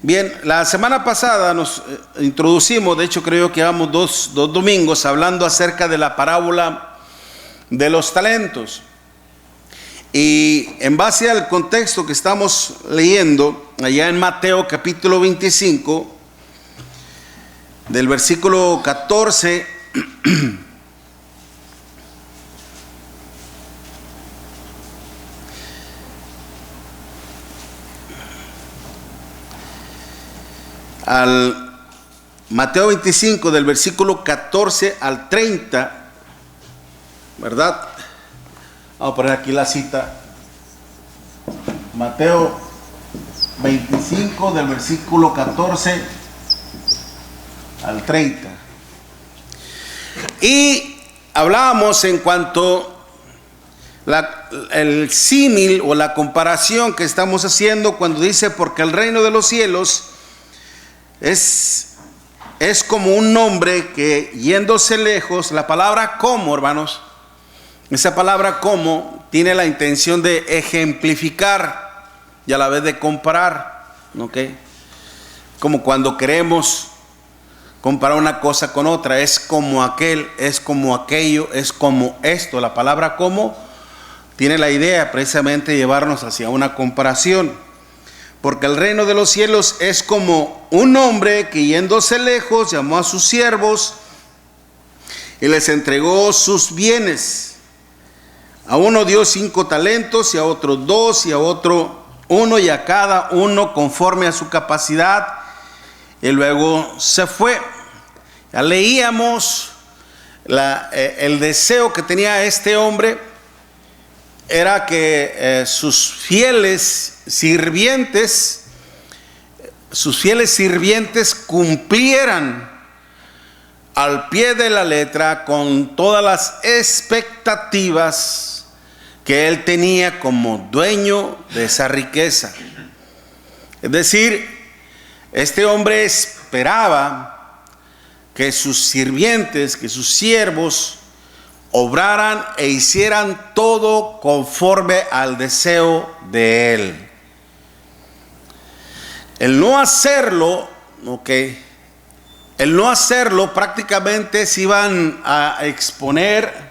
Bien, la semana pasada nos introducimos, de hecho creo que llevamos dos domingos hablando acerca de la parábola de los talentos. Y en base al contexto que estamos leyendo, allá en Mateo capítulo 25, del versículo 14 al Mateo 25, del versículo 14 al 30, ¿verdad? Vamos a poner aquí la cita. Mateo 25, del versículo 14 al 30. Y hablábamos en cuanto el símil o la comparación que estamos haciendo cuando dice, porque el reino de los cielos es como un hombre que yéndose lejos, la palabra como, hermanos, esa palabra como tiene la intención de ejemplificar y a la vez de comparar, ¿ok? Como cuando queremos comparar una cosa con otra, es como aquel, es como aquello, es como esto. La palabra como tiene la idea precisamente de llevarnos hacia una comparación. Porque el reino de los cielos es como un hombre que yéndose lejos llamó a sus siervos y les entregó sus bienes. A uno dio 5 talentos y a otro 2 y a otro 1 y a cada uno conforme a su capacidad, y luego se fue. Ya leíamos el deseo que tenía este hombre era que sus fieles sirvientes cumplieran al pie de la letra con todas las expectativas que él tenía como dueño de esa riqueza. Es decir, este hombre esperaba que sus sirvientes, que sus siervos obraran e hicieran todo conforme al deseo de él. El no hacerlo, prácticamente se iban a exponer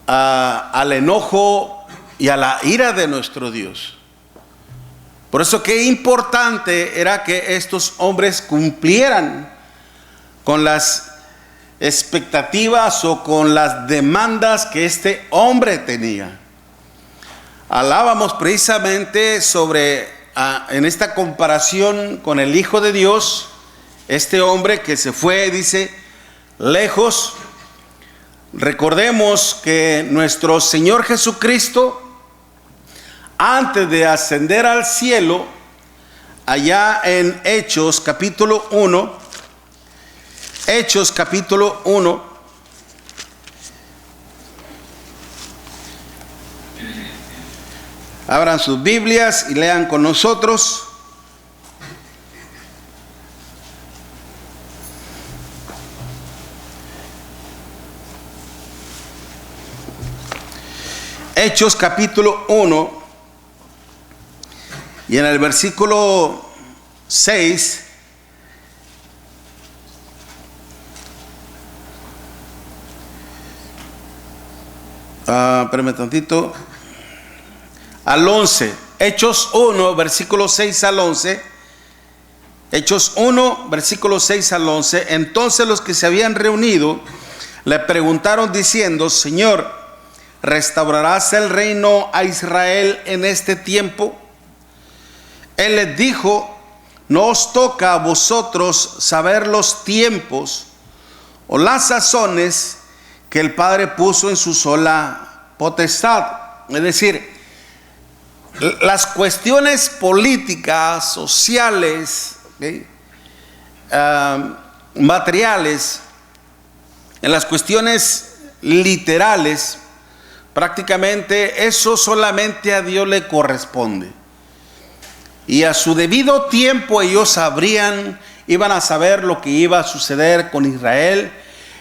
al enojo y a la ira de nuestro Dios. Por eso qué importante era que estos hombres cumplieran con las expectativas o con las demandas que este hombre tenía. Hablábamos precisamente sobre, en esta comparación con el Hijo de Dios, este hombre que se fue, dice, lejos. Recordemos que nuestro Señor Jesucristo, antes de ascender al cielo, allá en Hechos capítulo 1, abran sus Biblias y lean con nosotros. Hechos capítulo 1 y en el versículo 6 espérame tantito, al 11, Hechos 1, versículo 6 al 11, Hechos 1, versículo 6 al 11, entonces los que se habían reunido le preguntaron diciendo, Señor, ¿restaurarás el reino a Israel en este tiempo? Él les dijo, no os toca a vosotros saber los tiempos o las sazones que el Padre puso en su sola potestad. Es decir, las cuestiones políticas, sociales, materiales, en las cuestiones literales, prácticamente eso solamente a Dios le corresponde. Y a su debido tiempo ellos iban a saber lo que iba a suceder con Israel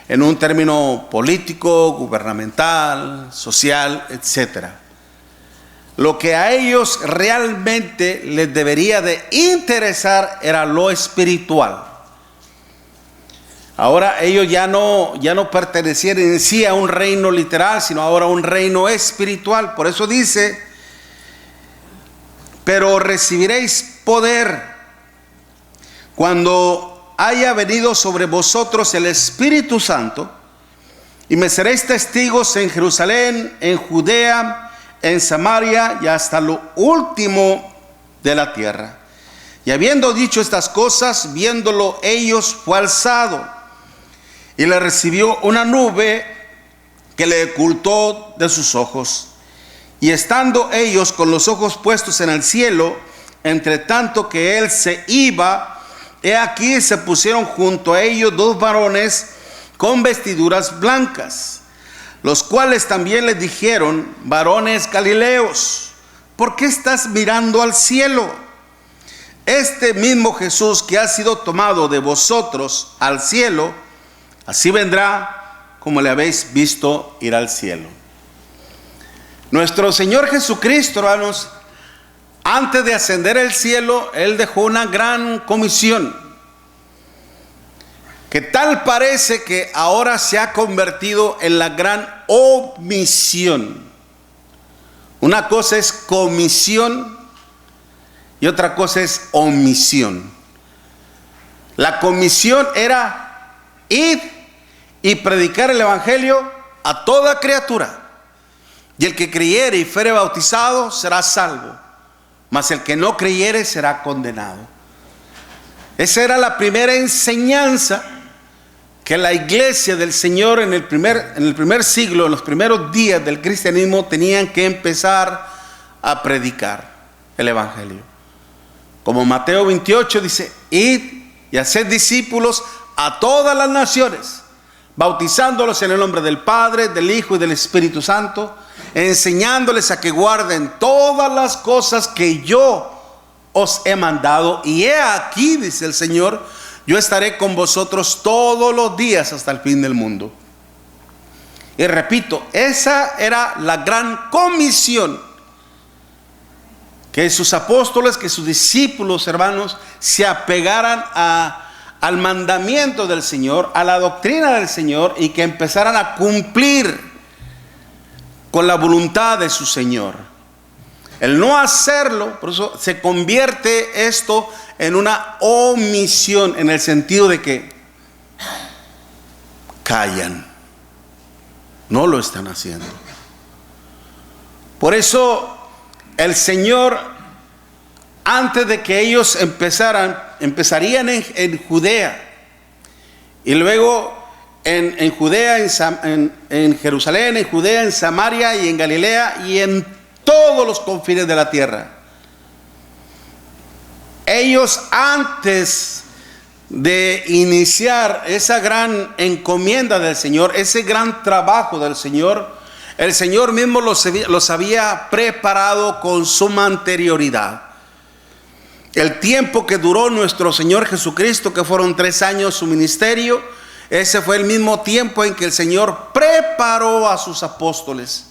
en un término político, gubernamental, social, etc. lo que a ellos realmente les debería de interesar era lo espiritual. Ahora ellos ya no pertenecían en sí a un reino literal, sino ahora a un reino espiritual. Por eso dice: pero recibiréis poder cuando haya venido sobre vosotros el Espíritu Santo, y me seréis testigos en Jerusalén, en Judea, en Samaria y hasta lo último de la tierra. Y habiendo dicho estas cosas, viéndolo ellos, fue alzado, y le recibió una nube que le ocultó de sus ojos. Y estando ellos con los ojos puestos en el cielo, entre tanto que él se iba, he aquí se pusieron junto a ellos dos varones con vestiduras blancas, los cuales también les dijeron: varones galileos, ¿por qué estás mirando al cielo? Este mismo Jesús que ha sido tomado de vosotros al cielo, así vendrá como le habéis visto ir al cielo. Nuestro Señor Jesucristo, hermanos, antes de ascender al cielo, Él dejó una gran comisión, que tal parece que ahora se ha convertido en la gran omisión. Una cosa es comisión y otra cosa es omisión. La comisión era ir y predicar el evangelio a toda criatura, y el que creyere y fuere bautizado será salvo, mas el que no creyere será condenado. Esa era la primera enseñanza que la iglesia del Señor en el primer siglo, en los primeros días del cristianismo, tenían que empezar a predicar el evangelio. Como Mateo 28 dice: id y haced discípulos a todas las naciones, bautizándolos en el nombre del Padre, del Hijo y del Espíritu Santo, enseñándoles a que guarden todas las cosas que yo os he mandado. Y he aquí, dice el Señor, yo estaré con vosotros todos los días hasta el fin del mundo. Y repito, esa era la gran comisión, que sus apóstoles, que sus discípulos, hermanos, se apegaran al mandamiento del Señor, a la doctrina del Señor, y que empezaran a cumplir con la voluntad de su Señor. El no hacerlo, por eso se convierte esto en una omisión, en el sentido de que callan, no lo están haciendo. Por eso el Señor, antes de que ellos empezarían en Judea, y luego en Judea, en Jerusalén, en Judea, en Samaria y en Galilea y en todos los confines de la tierra. Ellos, antes de iniciar esa gran encomienda del Señor, ese gran trabajo del Señor, el Señor mismo los había preparado con suma anterioridad. El tiempo que duró nuestro Señor Jesucristo, que fueron 3 años su ministerio, ese fue el mismo tiempo en que el Señor preparó a sus apóstoles,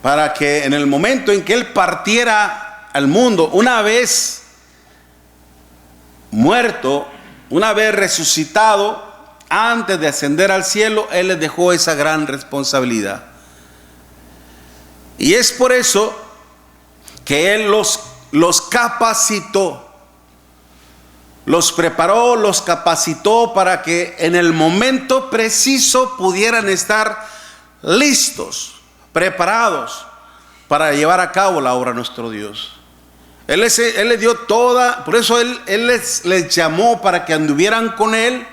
para que en el momento en que Él partiera al mundo, una vez muerto, una vez resucitado, antes de ascender al cielo, Él les dejó esa gran responsabilidad. Y es por eso que Él los capacitó, los preparó, los capacitó para que en el momento preciso pudieran estar listos, preparados para llevar a cabo la obra de nuestro Dios. Él les dio toda, por eso Él les llamó para que anduvieran con Él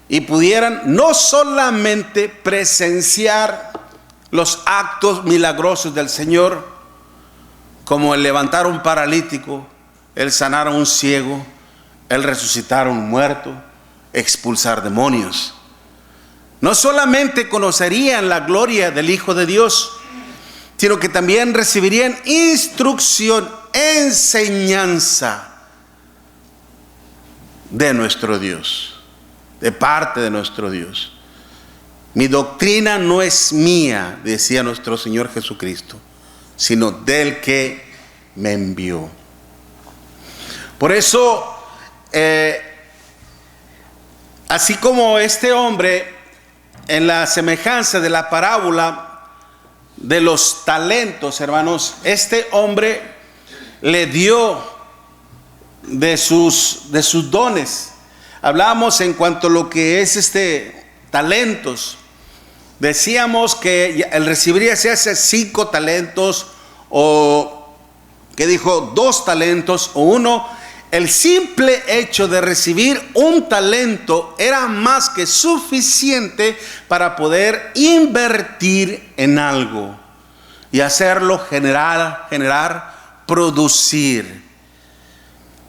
y pudieran no solamente presenciar los actos milagrosos del Señor, como el levantar a un paralítico, el sanar a un ciego, el resucitar a un muerto, expulsar demonios. No solamente conocerían la gloria del Hijo de Dios, sino que también recibirían instrucción, enseñanza de nuestro Dios, de parte de nuestro Dios. Mi doctrina no es mía, decía nuestro Señor Jesucristo. sino del que me envió. Por eso, así como este hombre, en la semejanza de la parábola de los talentos, hermanos, este hombre le dio de sus dones. Hablamos en cuanto a lo que es talentos. Decíamos que el recibiría se hace 5 talentos, o que dijo 2 talentos o 1. El simple hecho de recibir un talento era más que suficiente para poder invertir en algo y hacerlo generar, producir.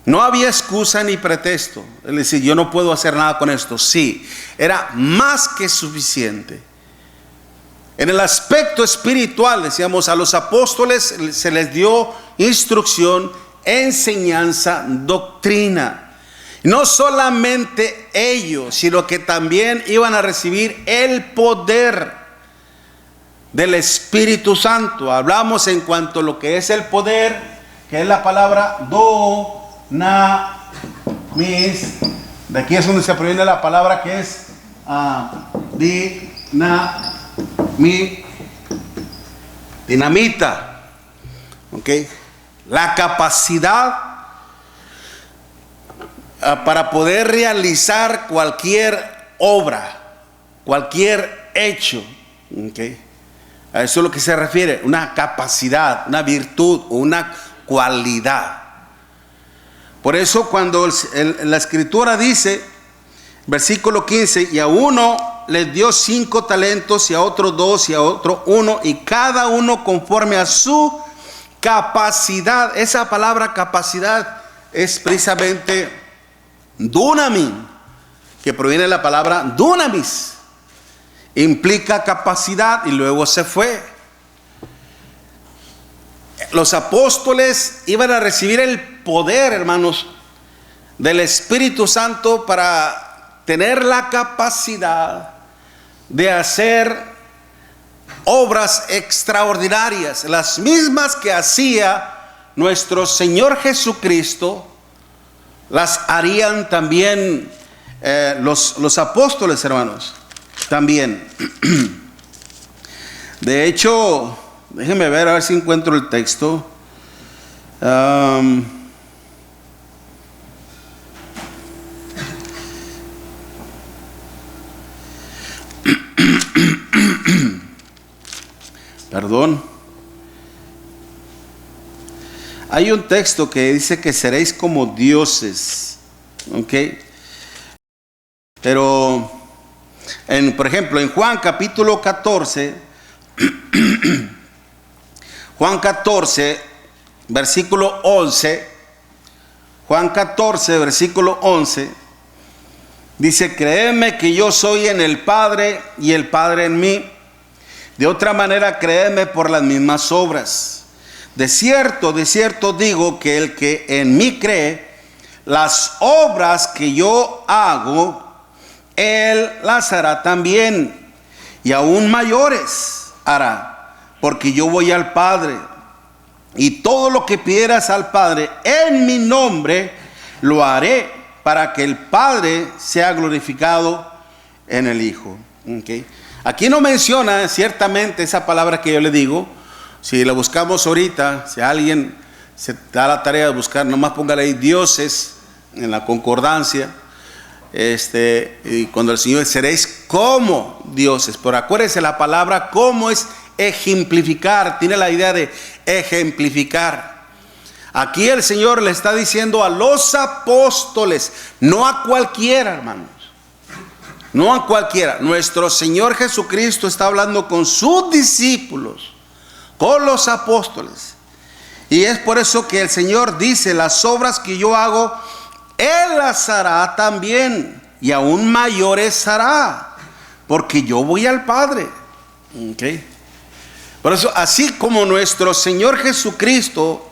No había excusa ni pretexto. Es decir, yo no puedo hacer nada con esto. Sí, era más que suficiente. En el aspecto espiritual, decíamos, a los apóstoles se les dio instrucción, enseñanza, doctrina. No solamente ellos, sino que también iban a recibir el poder del Espíritu Santo. Hablamos en cuanto a lo que es el poder, que es la palabra dunamis. De aquí es donde se proviene la palabra que es dinamita. ¿Ok? La capacidad para poder realizar cualquier obra, cualquier hecho. ¿Okay? A eso es lo que se refiere, una capacidad, una virtud o una cualidad. Por eso cuando la escritura dice, versículo 15, y a uno les dio 5 talentos, y a otro 2, y a otro 1, y cada uno conforme a su capacidad. Esa palabra capacidad es precisamente dunamis, que proviene de la palabra dunamis. Implica capacidad y luego se fue. Los apóstoles iban a recibir el poder, hermanos, del Espíritu Santo para tener la capacidad de hacer obras extraordinarias, las mismas que hacía nuestro Señor Jesucristo, las harían también los apóstoles, hermanos, también. De hecho, déjenme ver a ver si encuentro el texto. Perdón. Hay un texto que dice que seréis como dioses. ¿Ok? Pero, por ejemplo, en Juan capítulo 14, Juan 14, versículo 11, Juan 14, versículo 11, dice, créeme que yo soy en el Padre y el Padre en mí. De otra manera, créeme por las mismas obras. De cierto digo que el que en mí cree, las obras que yo hago, él las hará también, y aún mayores hará, porque yo voy al Padre, y todo lo que pidieras al Padre en mi nombre, lo haré, para que el Padre sea glorificado en el Hijo. ¿Okay? Aquí no menciona ciertamente esa palabra que yo le digo. Si la buscamos ahorita, si alguien se da la tarea de buscar, nomás póngale ahí dioses en la concordancia. Y cuando el Señor seréis como dioses. Pero acuérdense, la palabra como es ejemplificar, tiene la idea de ejemplificar. Aquí el Señor le está diciendo a los apóstoles, no a cualquiera, hermanos. No a cualquiera. Nuestro Señor Jesucristo está hablando con sus discípulos, con los apóstoles. Y es por eso que el Señor dice, las obras que yo hago, Él las hará también, y aún mayores hará, porque yo voy al Padre. ¿Okay? Por eso, así como nuestro Señor Jesucristo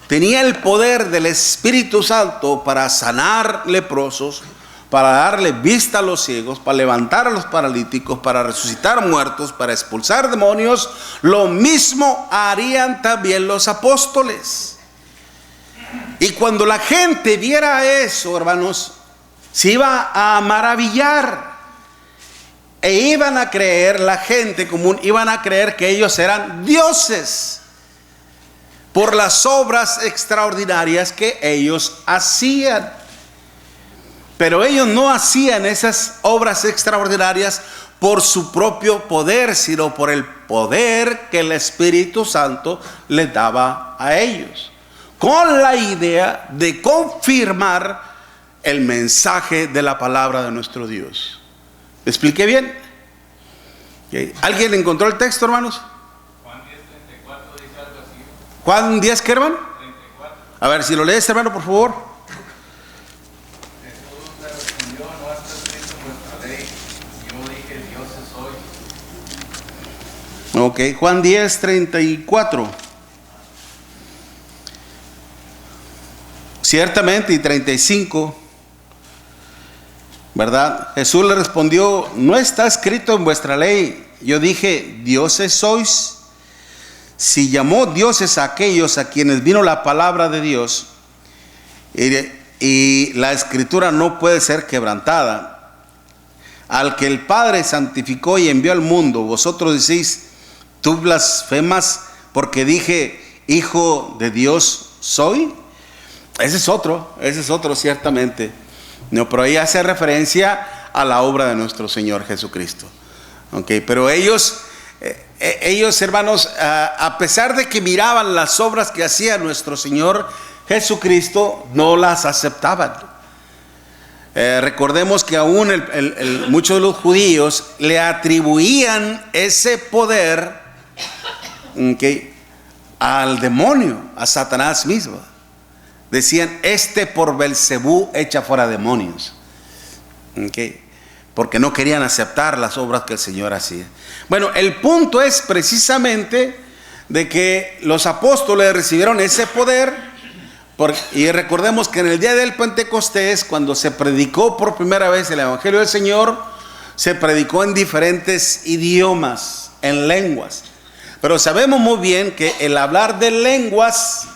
tenía el poder del Espíritu Santo para sanar leprosos, para darle vista a los ciegos, para levantar a los paralíticos, para resucitar muertos, para expulsar demonios, lo mismo harían también los apóstoles. Y cuando la gente viera eso, hermanos, se iba a maravillar. E iban a creer, la gente común, iban a creer que ellos eran dioses por las obras extraordinarias que ellos hacían. Pero ellos no hacían esas obras extraordinarias por su propio poder, sino por el poder que el Espíritu Santo les daba a ellos, con la idea de confirmar el mensaje de la palabra de nuestro Dios. ¿Me expliqué bien? ¿Alguien encontró el texto, hermanos? Juan 10:34 dice algo así. Juan 10, ¿qué, hermano? 34. A ver, si lo lees, hermano, por favor. Jesús le respondió: no está escrito en vuestra ley, yo dije, dioses sois. Ok, Juan 10, 34. Ciertamente, y 35. ¿Verdad? Jesús le respondió: no está escrito en vuestra ley, yo dije, dioses sois. Si llamó dioses a aquellos a quienes vino la palabra de Dios, y la escritura no puede ser quebrantada, al que el Padre santificó y envió al mundo, vosotros decís, tú blasfemas porque dije, hijo de Dios soy. Ese es otro ciertamente. No, pero ahí hace referencia a la obra de nuestro Señor Jesucristo. Okay, pero ellos, hermanos, a pesar de que miraban las obras que hacía nuestro Señor Jesucristo, no las aceptaban. Recordemos que aún muchos de los judíos le atribuían ese poder, okay, al demonio, a Satanás mismo. Decían, por Belcebú echa fuera demonios. Okay. Porque no querían aceptar las obras que el Señor hacía. Bueno, el punto es precisamente de que los apóstoles recibieron ese poder. Y recordemos que en el día del Pentecostés, cuando se predicó por primera vez el Evangelio del Señor, se predicó en diferentes idiomas, en lenguas. Pero sabemos muy bien que el hablar de lenguas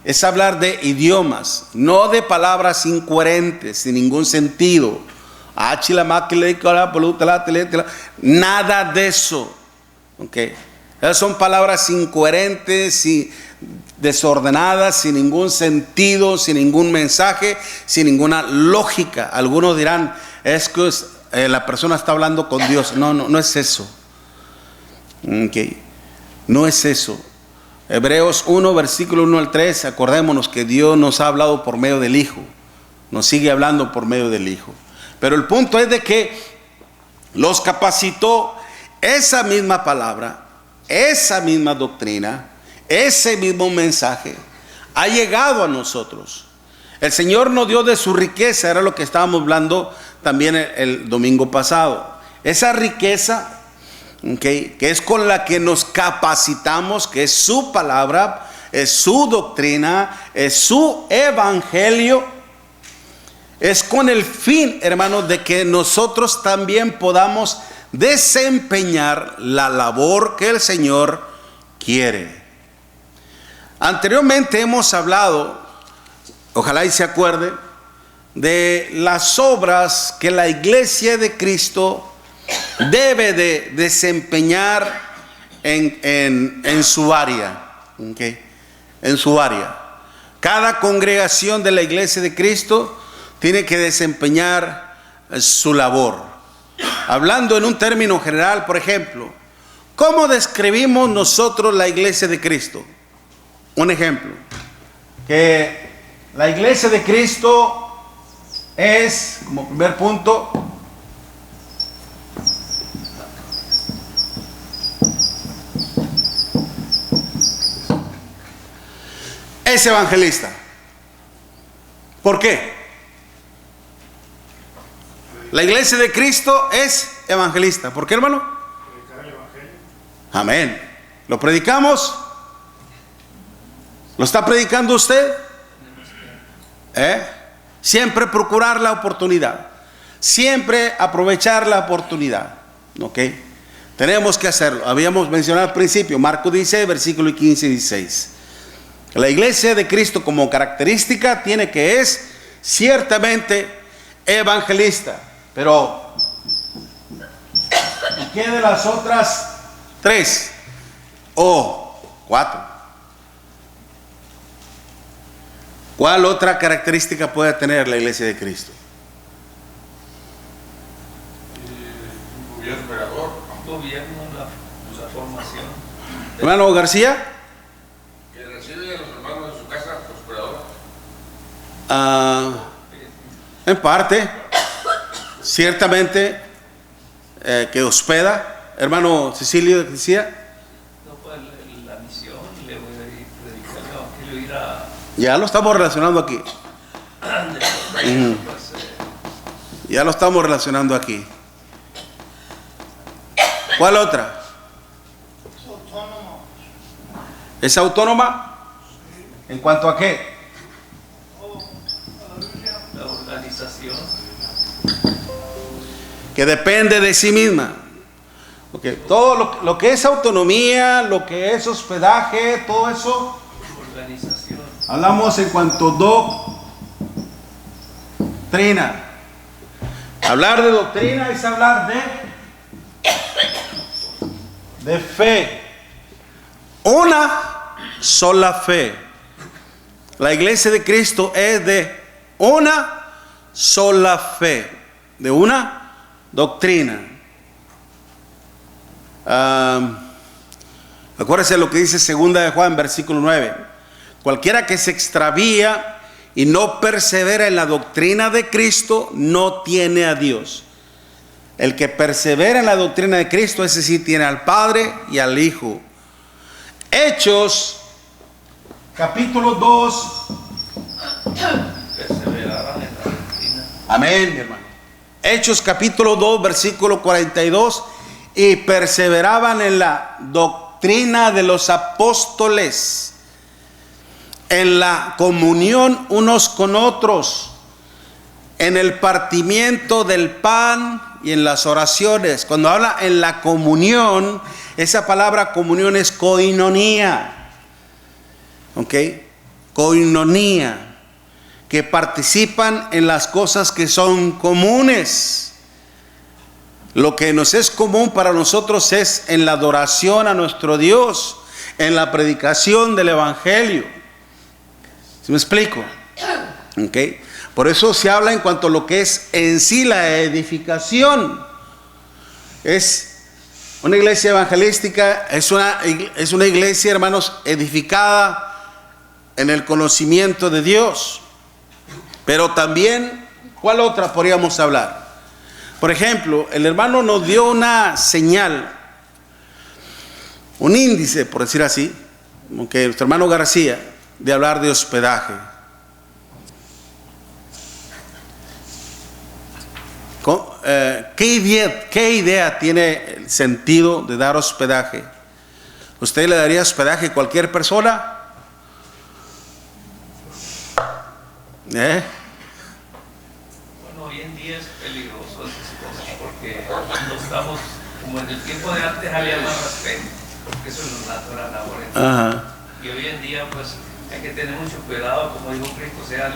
es hablar de idiomas, no de palabras incoherentes, sin ningún sentido. Nada de eso. Okay. Esas son palabras incoherentes y desordenadas, sin ningún sentido, sin ningún mensaje, sin ninguna lógica. Algunos dirán, es que la persona está hablando con Dios. No es eso. Okay. No es eso. Hebreos 1, versículo 1 al 3, acordémonos que Dios nos ha hablado por medio del Hijo, nos sigue hablando por medio del Hijo. Pero el punto es de que los capacitó esa misma palabra, esa misma doctrina, ese mismo mensaje, ha llegado a nosotros. El Señor nos dio de su riqueza, era lo que estábamos hablando también el domingo pasado. Esa riqueza, okay, que es con la que nos capacitamos, que es su palabra, es su doctrina, es su evangelio, es con el fin, hermanos, de que nosotros también podamos desempeñar la labor que el Señor quiere. Anteriormente hemos hablado, ojalá y se acuerde, de las obras que la iglesia de Cristo debe de desempeñar en su área, okay, en su área. Cada congregación de la iglesia de Cristo tiene que desempeñar su labor. Hablando en un término general, por ejemplo, ¿cómo describimos nosotros la iglesia de Cristo? Un ejemplo, que la iglesia de Cristo es, como primer punto, es evangelista. ¿Por qué? La iglesia de Cristo es evangelista. ¿Por qué, hermano? Predicar el evangelio. Amén. ¿Lo predicamos? ¿Lo está predicando usted? Siempre procurar la oportunidad. Siempre aprovechar la oportunidad. ¿Ok? Tenemos que hacerlo. Habíamos mencionado al principio, Marcos 16, versículo 15 y 16. La iglesia de Cristo como característica tiene que es ciertamente evangelista. Pero, ¿y qué de las otras 3 o 4? ¿Cuál otra característica puede tener la iglesia de Cristo? Gobierno, la formación. Hermano García. Que recibe a los hermanos en su casa prosperadora. En parte, ciertamente, que hospeda. Hermano Cecilio decía. No, pues la misión, le voy a predicar el evangelio, ir a. Ya lo estamos relacionando aquí. Ya lo estamos relacionando aquí. ¿Cuál otra? ¿Es autónoma? ¿En cuanto a qué? La organización. Que depende de sí misma. Okay. Todo lo que es autonomía, lo que es hospedaje, todo eso. Organización. Hablamos en cuanto a doctrina. Hablar de doctrina es hablar de fe. Una sola fe. La iglesia de Cristo es de una sola fe, de una doctrina. Acuérdense lo que dice 2 de Juan, versículo 9. Cualquiera que se extravía y no persevera en la doctrina de Cristo no tiene a Dios. El que persevera en la doctrina de Cristo, ese sí tiene al Padre y al Hijo. Hechos, capítulo 2. Perseveraban en la doctrina. Amén, mi hermano. Hechos, capítulo 2, versículo 42. Y perseveraban en la doctrina de los apóstoles, en la comunión unos con otros, en el partimiento del pan y en las oraciones. Cuando habla en la comunión, esa palabra comunión es koinonía. ¿Ok? Koinonía. Que participan en las cosas que son comunes. Lo que nos es común para nosotros es en la adoración a nuestro Dios, en la predicación del Evangelio. ¿Sí me explico? ¿Ok? Por eso se habla en cuanto a lo que es en sí la edificación. Es una iglesia evangelística, es una iglesia, hermanos, edificada en el conocimiento de Dios. Pero también, ¿cuál otra podríamos hablar? Por ejemplo, el hermano nos dio una señal, un índice, por decir así, aunque nuestro hermano García, de hablar de hospedaje. ¿Qué idea tiene el sentido de dar hospedaje? ¿Usted le daría hospedaje a cualquier persona? Bueno, hoy en día es peligroso esas cosas porque no estamos, como en el tiempo de antes había más respeto, porque eso es lo natural ahora. Ajá. Y hoy en día pues hay que tener mucho cuidado, como dijo Cristo, sean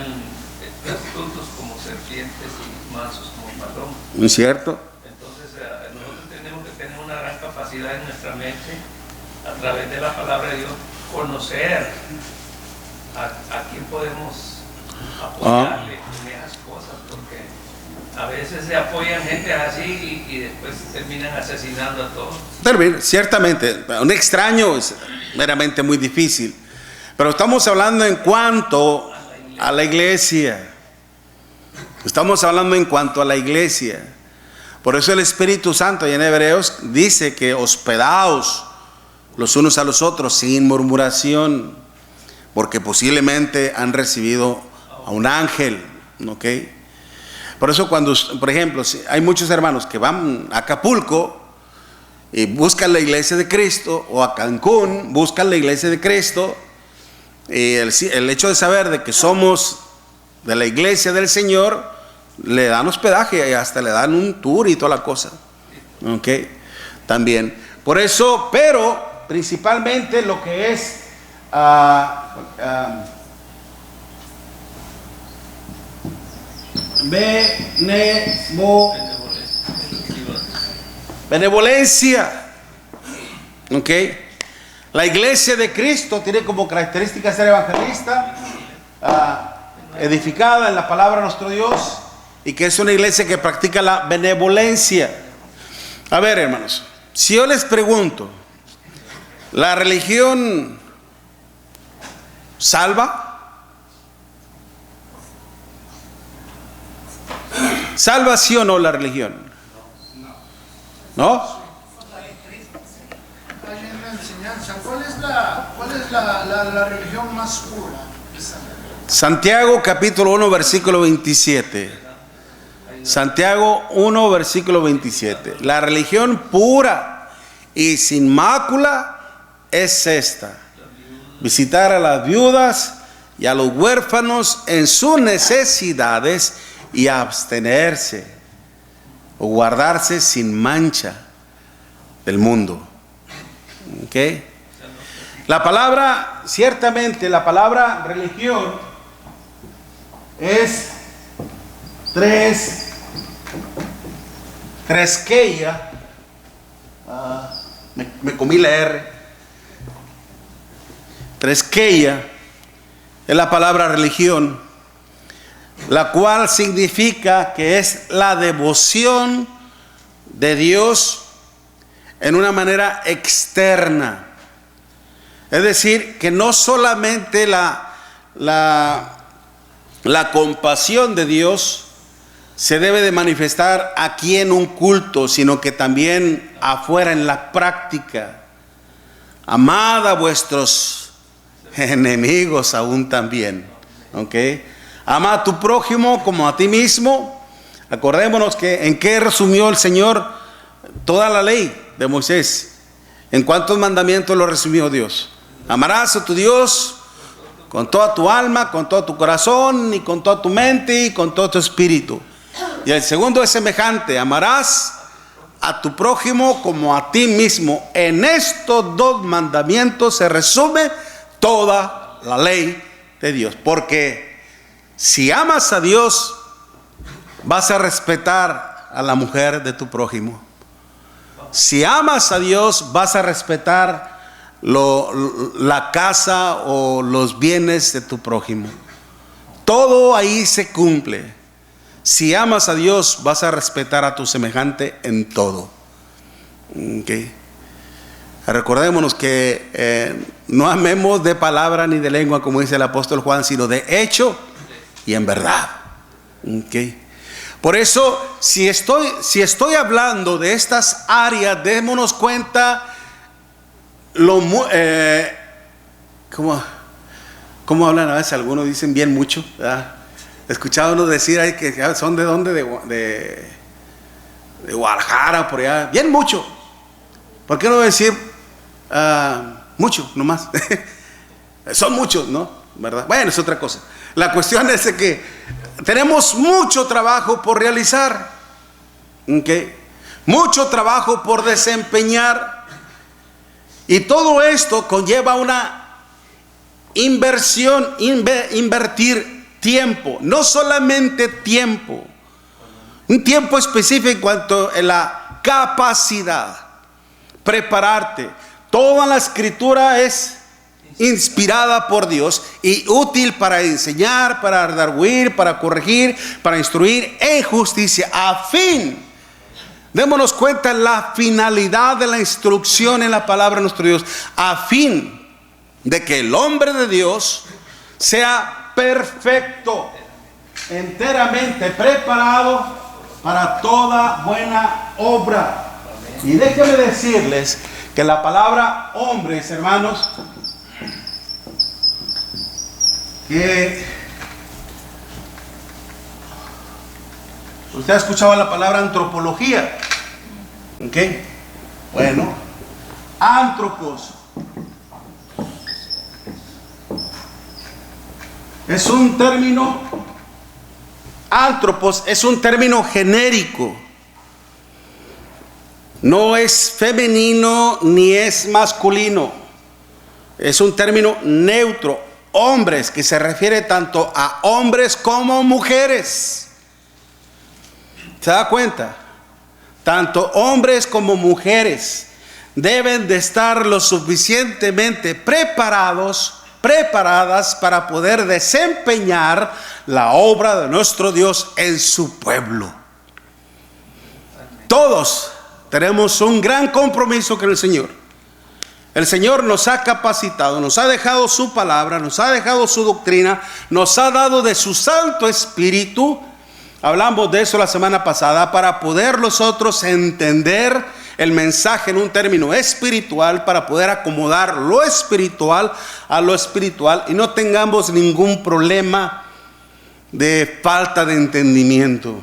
astutos como serpientes y mansos como paloma. ¿No es cierto? Entonces nosotros tenemos que tener una gran capacidad en nuestra mente, a través de la palabra de Dios, conocer a quién podemos apoyarle en esas cosas, porque a veces se apoyan gente así y después terminan asesinando a todos. Ciertamente, un extraño es meramente muy difícil, pero estamos hablando en cuanto a la iglesia. Estamos hablando en cuanto a la iglesia. Por eso el Espíritu Santo, y en Hebreos, dice que hospedaos los unos a los otros sin murmuración, porque posiblemente han recibido a un ángel. ¿Ok? Por eso cuando, por ejemplo, hay muchos hermanos que van a Acapulco y buscan la iglesia de Cristo, o a Cancún, buscan la iglesia de Cristo, y el hecho de saber de que somos de la iglesia del Señor, le dan hospedaje y hasta le dan un tour y toda la cosa. Ok, también. Por eso, pero principalmente lo que es benevolencia. Ok. La iglesia de Cristo tiene como característica ser evangelista, edificada en la palabra de nuestro Dios, y que es una iglesia que practica la benevolencia. A ver, hermanos, si yo les pregunto, ¿la religión salva? ¿Salva sí o no la religión? ¿No? Hay una enseñanza. ¿Cuál es la religión más pura? Santiago capítulo 1 versículo 27. Santiago 1 versículo 27. La religión pura y sin mácula es esta: visitar a las viudas y a los huérfanos en sus necesidades y abstenerse o guardarse sin mancha del mundo. ¿Ok? La palabra, ciertamente la palabra religión es tresqueia. Me comí la R. Tresqueia es la palabra religión, la cual significa que es la devoción de Dios en una manera externa. Es decir, que no solamente la compasión de Dios se debe de manifestar aquí en un culto, sino que también afuera en la práctica. Amad a vuestros enemigos aún también. ¿Ok? Ama a tu prójimo como a ti mismo. Acordémonos que en qué resumió el Señor toda la ley de Moisés. ¿En cuántos mandamientos lo resumió Dios? Amarás a tu Dios con toda tu alma, con todo tu corazón y con toda tu mente y con todo tu espíritu. Y el segundo es semejante: amarás a tu prójimo como a ti mismo. En estos dos mandamientos se resume toda la ley de Dios. Porque si amas a Dios, vas a respetar a la mujer de tu prójimo. Si amas a Dios, vas a respetar la casa o los bienes de tu prójimo. Todo ahí se cumple. Si amas a Dios, vas a respetar a tu semejante en todo. ¿Okay? Recordémonos que no amemos de palabra ni de lengua, como dice el apóstol Juan, sino de hecho y en verdad. ¿Okay? Por eso, si estoy hablando de estas áreas, démonos cuenta ¿cómo hablan a veces? Algunos dicen bien mucho, ¿verdad? Escuchaba uno decir ahí que son de dónde, de Guadalajara, por allá, bien mucho. ¿Por qué no decir mucho nomás? Son muchos, ¿no? ¿Verdad? Bueno, es otra cosa. La cuestión es de que tenemos mucho trabajo por realizar, ¿okay? Mucho trabajo por desempeñar, y todo esto conlleva una inversión, invertir tiempo, no solamente tiempo, un tiempo específico en cuanto a la capacidad, prepararte. Toda la escritura es inspirada por Dios y útil para enseñar, para redarguir, para corregir, para instruir en justicia, a fin, démonos cuenta la finalidad de la instrucción en la palabra de nuestro Dios, a fin de que el hombre de Dios sea perfecto, enteramente preparado para toda buena obra. Y déjenme decirles que la palabra hombres, hermanos, que usted ha escuchado la palabra antropología. ¿Ok? Bueno, antropos es un término Antropos es un término genérico. No es femenino ni es masculino. Es un término neutro. Hombres, que se refiere tanto a hombres como mujeres. ¿Se da cuenta? Tanto hombres como mujeres deben de estar lo suficientemente preparadas para poder desempeñar la obra de nuestro Dios en su pueblo. Todos tenemos un gran compromiso con el Señor. El Señor nos ha capacitado, nos ha dejado su palabra, nos ha dejado su doctrina, nos ha dado de su Santo Espíritu. Hablamos de eso la semana pasada, para poder nosotros entender el mensaje en un término espiritual, para poder acomodar lo espiritual a lo espiritual y no tengamos ningún problema de falta de entendimiento.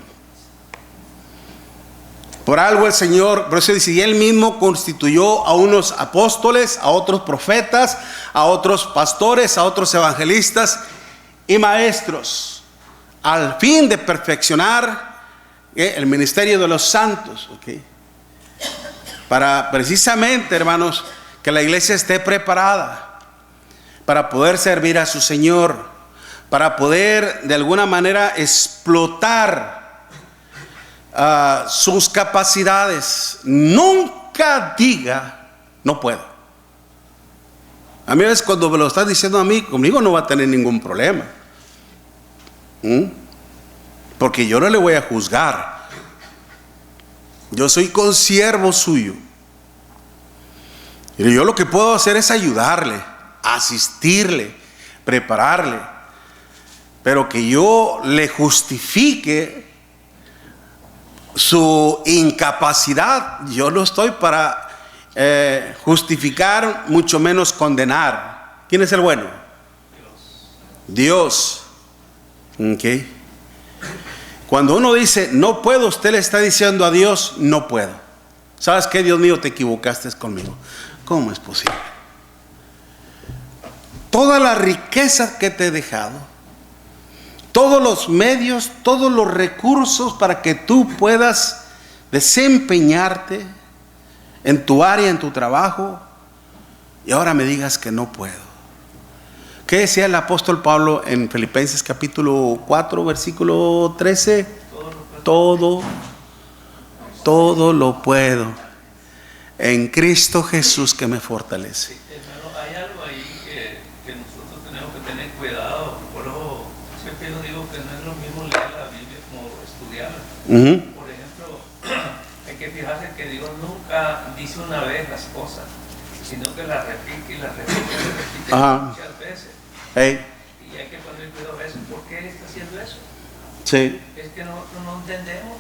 Por algo el Señor, por eso dice, y Él mismo constituyó a unos apóstoles, a otros profetas, a otros pastores, a otros evangelistas y maestros, al fin de perfeccionar el ministerio de los santos, para precisamente, hermanos, que la iglesia esté preparada para poder servir a su Señor, para poder de alguna manera explotar sus capacidades. Nunca diga no puedo. A mí a veces cuando me lo estás diciendo a mí, conmigo no va a tener ningún problema, porque yo no le voy a juzgar. Yo soy consiervo suyo y yo lo que puedo hacer es ayudarle, asistirle, prepararle, pero que yo le justifique su incapacidad, yo no estoy para justificar, mucho menos condenar. ¿Quién es el bueno? Dios. Okay. Cuando uno dice no puedo, usted le está diciendo a Dios no puedo. ¿Sabes qué? Dios mío, te equivocaste conmigo. ¿Cómo es posible? Toda la riqueza que te he dejado, todos los medios, todos los recursos para que tú puedas desempeñarte en tu área, en tu trabajo, y ahora me digas que no puedo. ¿Qué decía el apóstol Pablo en Filipenses capítulo 4, versículo 13? Todo lo puedo en Cristo Jesús que me fortalece. Hermano, hay algo ahí que nosotros tenemos que tener cuidado. Por eso siempre yo digo que no es lo mismo leer la Biblia como estudiarla. Por ejemplo, hay que fijarse que Dios nunca dice una vez las cosas, sino que las repite y las repite y las repite muchas veces. Hey. Y hay que poner cuidado a eso. ¿Por qué Él está haciendo eso? Sí. Es que nosotros no entendemos.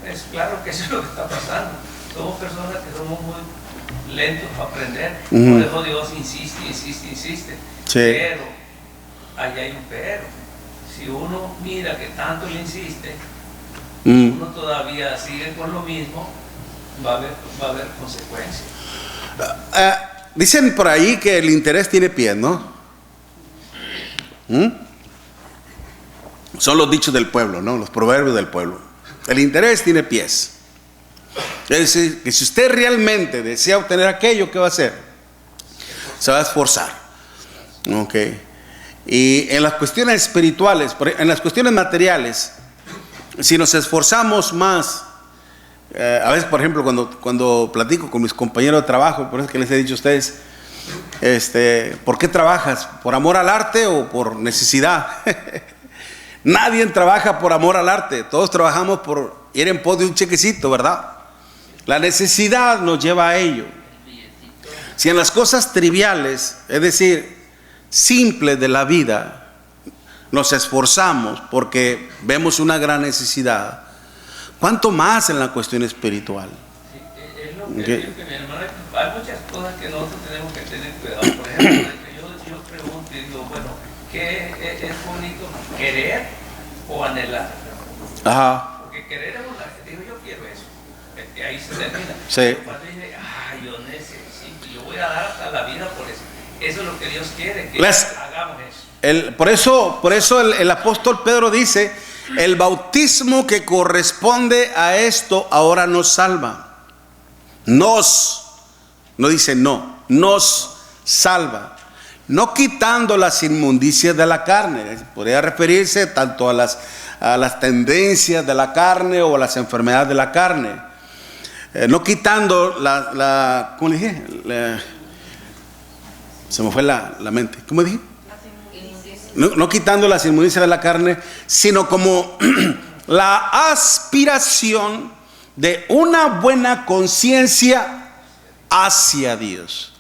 Es claro que eso es lo que está pasando. Somos personas que somos muy lentos para aprender. Por eso Dios insiste. Sí. Pero, allá hay un pero. Si uno mira que tanto le insiste, uno todavía sigue con lo mismo, va a haber consecuencias. Dicen por ahí que el interés tiene pies, ¿no? Son los dichos del pueblo, ¿no? Los proverbios del pueblo. El interés tiene pies. Es decir, que si usted realmente desea obtener aquello, ¿qué va a hacer? Se va a esforzar. Ok. Y en las cuestiones espirituales, en las cuestiones materiales, si nos esforzamos más, a veces, por ejemplo, cuando platico con mis compañeros de trabajo, por eso es que les he dicho a ustedes, ¿por qué trabajas? ¿Por amor al arte o por necesidad? Nadie trabaja por amor al arte, todos trabajamos por ir en pos de un chequecito, ¿verdad? La necesidad nos lleva a ello. Si en las cosas triviales, es decir, simples de la vida, nos esforzamos porque vemos una gran necesidad, ¿cuánto más en la cuestión espiritual? Sí, es lo que digo, que mi hermana, hay muchas cosas que nosotros tenemos que tener cuidado. Por ejemplo, yo pregunto y digo, bueno, ¿qué es bonito? ¿Querer o anhelar? Ajá. Porque querer es una, digo, yo quiero eso. Ahí se termina. Sí. Cuando dice, yo necesito, yo voy a dar hasta la vida por eso. Eso es lo que Dios quiere, que hagamos eso. Por eso el apóstol Pedro dice el bautismo que corresponde a esto ahora nos salva. No dice no, nos salva. No quitando las inmundicias de la carne. Podría referirse tanto a las tendencias de la carne o a las enfermedades de la carne. No quitando ¿cómo le dije? Se me fue la mente. ¿Cómo dije? No quitando las inmundicias de la carne, sino como la aspiración de una buena conciencia hacia Dios.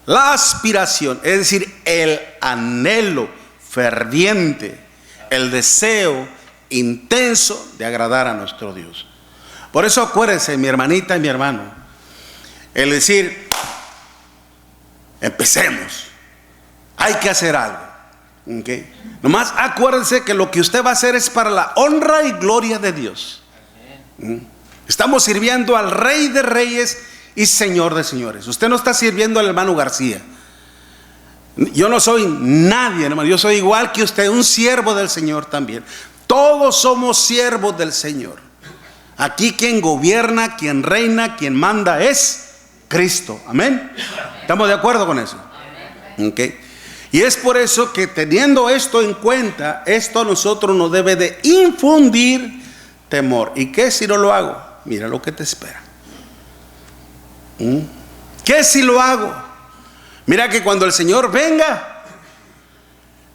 La aspiración, es decir, el anhelo ferviente, el deseo intenso de agradar a nuestro Dios. Por eso acuérdense, mi hermanita y mi hermano, el decir, empecemos, hay que hacer algo. Okay. Nomás acuérdense que lo que usted va a hacer es para la honra y gloria de Dios. Estamos sirviendo al Rey de Reyes y Señor de Señores. Usted no está sirviendo al hermano García. Yo no soy nadie, hermano. Yo soy igual que usted, un siervo del Señor también. Todos somos siervos del Señor. Aquí quien gobierna, quien reina, quien manda es Cristo. Amén. ¿Estamos de acuerdo con eso? Okay. Y es por eso que teniendo esto en cuenta, esto a nosotros nos debe de infundir temor. ¿Y qué si no lo hago? Mira lo que te espera. ¿Qué si lo hago? Mira que cuando el Señor venga,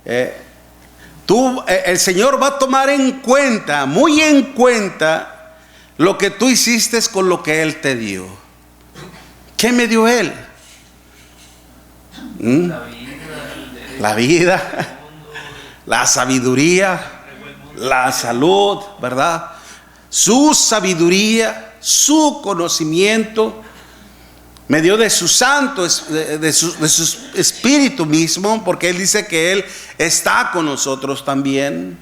el Señor va a tomar en cuenta, muy en cuenta, lo que tú hiciste con lo que Él te dio. ¿Qué me dio Él? La vida, la sabiduría, la salud, ¿verdad? Su sabiduría, su conocimiento, me dio de su santo, de su espíritu mismo, porque Él dice que Él está con nosotros también.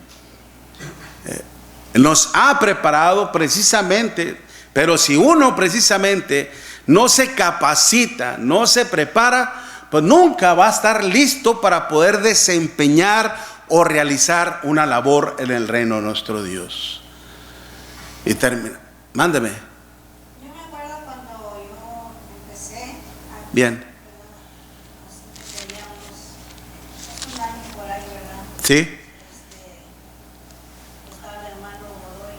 Nos ha preparado precisamente, pero si uno precisamente no se capacita, no se prepara, pues nunca va a estar listo para poder desempeñar o realizar una labor en el reino de nuestro Dios. Y termina. Mándeme. Yo me acuerdo cuando yo empecé. Bien. Tenía un año por ahí, ¿verdad? Sí. Estaba el hermano Godoy.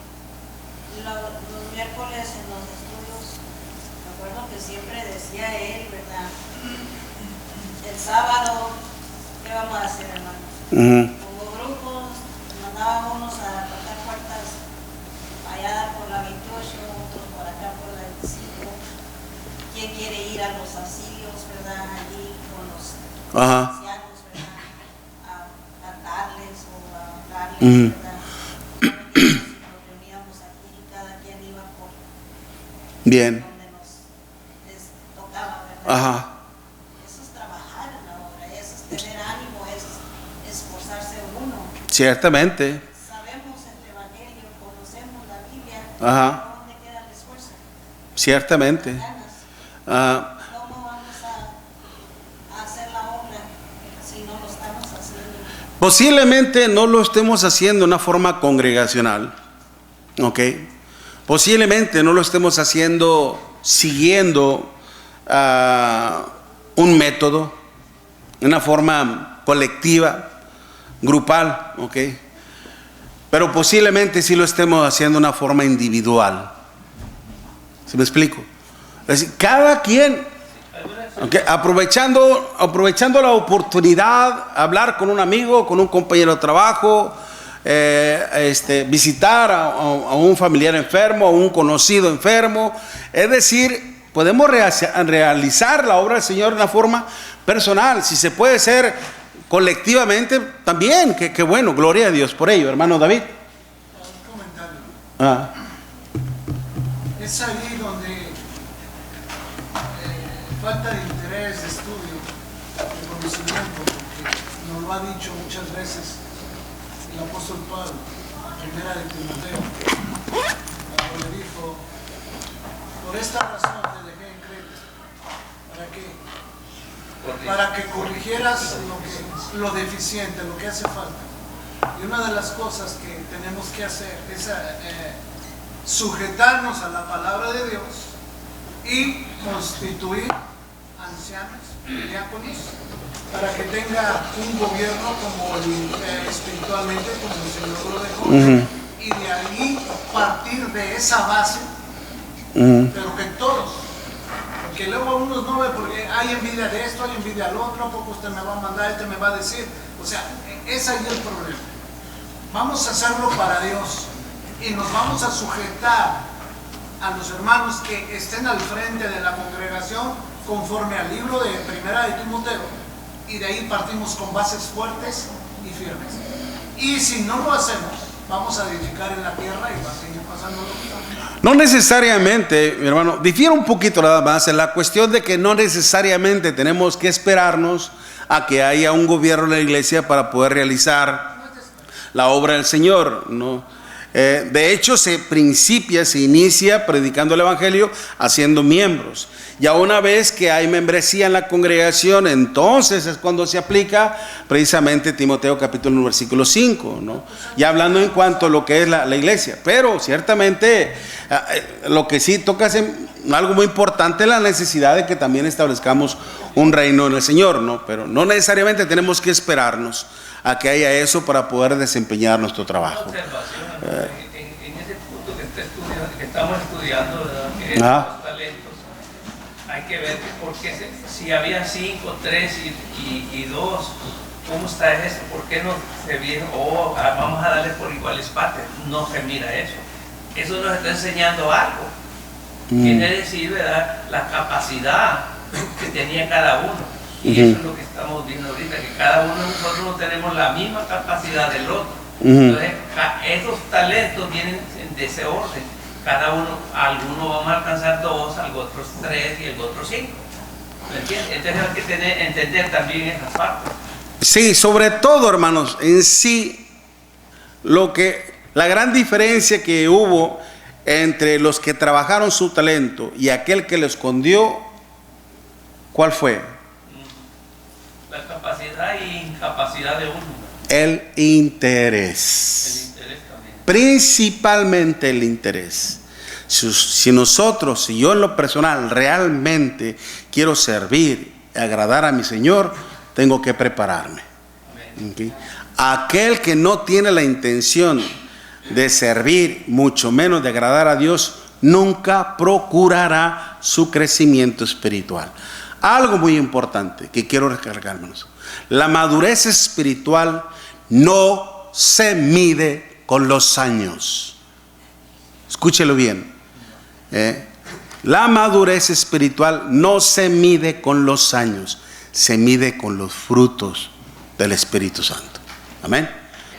Los miércoles en los estudios, me acuerdo que siempre decía él, ¿verdad? El sábado, ¿qué vamos a hacer, hermano? Hubo grupos, mandaban unos a tocar puertas allá por la 28, otros por acá por la 25. ¿Quién quiere ir a los asilios, verdad? Allí con los ancianos, ¿verdad? A cantarles o a hablarles, ¿verdad? Nos reuníamos aquí y cada quien iba por Bien. donde les tocaba, ¿verdad? Ajá. Ciertamente. Sabemos el Evangelio, conocemos la Biblia. Ajá. ¿Dónde queda el esfuerzo? Ciertamente. ¿Cómo vamos a hacer la obra si no lo estamos haciendo? Posiblemente no lo estemos haciendo de una forma congregacional. ¿Ok? Posiblemente no lo estemos haciendo siguiendo un método, una forma colectiva, grupal, ¿ok? Pero posiblemente sí lo estemos haciendo de una forma individual. ¿Sí me explico? Es decir, cada quien, ¿okay? aprovechando la oportunidad, hablar con un amigo, con un compañero de trabajo, visitar a un familiar enfermo, a un conocido enfermo. Es decir, podemos realizar la obra del Señor de una forma personal. Si se puede hacer colectivamente, también, que bueno, gloria a Dios por ello, hermano David. Un comentario. Es ahí donde falta de interés, de estudio, de conocimiento, porque nos lo ha dicho muchas veces el apóstol Pablo, primera de Timoteo, cuando le dijo, por esta razón te dejé en Creta. ¿Para qué? Para que corrigieras lo deficiente, lo que hace falta. Y una de las cosas que tenemos que hacer es sujetarnos a la palabra de Dios y constituir ancianos, diáconos, para que tenga un gobierno como espiritualmente, como el Señor lo dejó, y de ahí partir de esa base, pero que todos, porque luego unos no ven, porque hay envidia de esto, hay envidia al otro, ¿a poco usted me va a mandar, este me va a decir? O sea, es ahí el problema. Vamos a hacerlo para Dios y nos vamos a sujetar a los hermanos que estén al frente de la congregación conforme al libro de Primera de Timoteo, y de ahí partimos con bases fuertes y firmes. Y si no lo hacemos, vamos a edificar en la tierra y va a seguir pasando lo que está. No necesariamente, mi hermano, difiere un poquito nada más en la cuestión de que no necesariamente tenemos que esperarnos a que haya un gobierno en la iglesia para poder realizar la obra del Señor, ¿no? De hecho, se inicia predicando el Evangelio, haciendo miembros. Ya una vez que hay membresía en la congregación, entonces es cuando se aplica precisamente Timoteo capítulo 1, versículo 5, ¿no? Ya hablando en cuanto a lo que es la iglesia. Pero ciertamente lo que sí toca es algo muy importante, la necesidad de que también establezcamos un reino en el Señor, ¿no? Pero no necesariamente tenemos que esperarnos a que haya eso para poder desempeñar nuestro trabajo. En ese punto que estamos estudiando, ¿verdad? Que es los talentos, hay que ver por qué si había 5, 3 y 2, ¿cómo está eso? ¿Por qué no se viene? Vamos a darle por iguales partes. No se mira eso. Eso nos está enseñando algo. Quiere decir, ¿verdad?, la capacidad que tenía cada uno. Y eso es lo que estamos viendo ahorita, que cada uno de nosotros no tenemos la misma capacidad del otro. Entonces, esos talentos vienen de ese orden. Cada uno, algunos vamos a alcanzar 2, otros 3 y el otro 5. ¿Me entiendes? Entonces hay que entender también esa parte. Sí, sobre todo, hermanos, en sí, la gran diferencia que hubo entre los que trabajaron su talento y aquel que lo escondió, ¿cuál fue? La capacidad e incapacidad de uno. El interés. El interés también. Principalmente el interés. Si yo en lo personal realmente quiero servir y agradar a mi Señor, tengo que prepararme. ¿Okay? Aquel que no tiene la intención de servir, mucho menos de agradar a Dios, nunca procurará su crecimiento espiritual. Algo muy importante que quiero recalcar, hermanos: la madurez espiritual no se mide con los años. Escúchelo bien. La madurez espiritual no se mide con los años, se mide con los frutos del Espíritu Santo. Amén.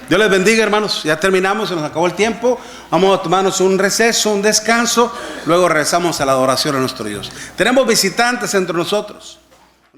Dios les bendiga, hermanos. Ya terminamos, se nos acabó el tiempo. Vamos a tomarnos un receso, un descanso. Luego regresamos a la adoración a nuestro Dios. Tenemos visitantes entre nosotros.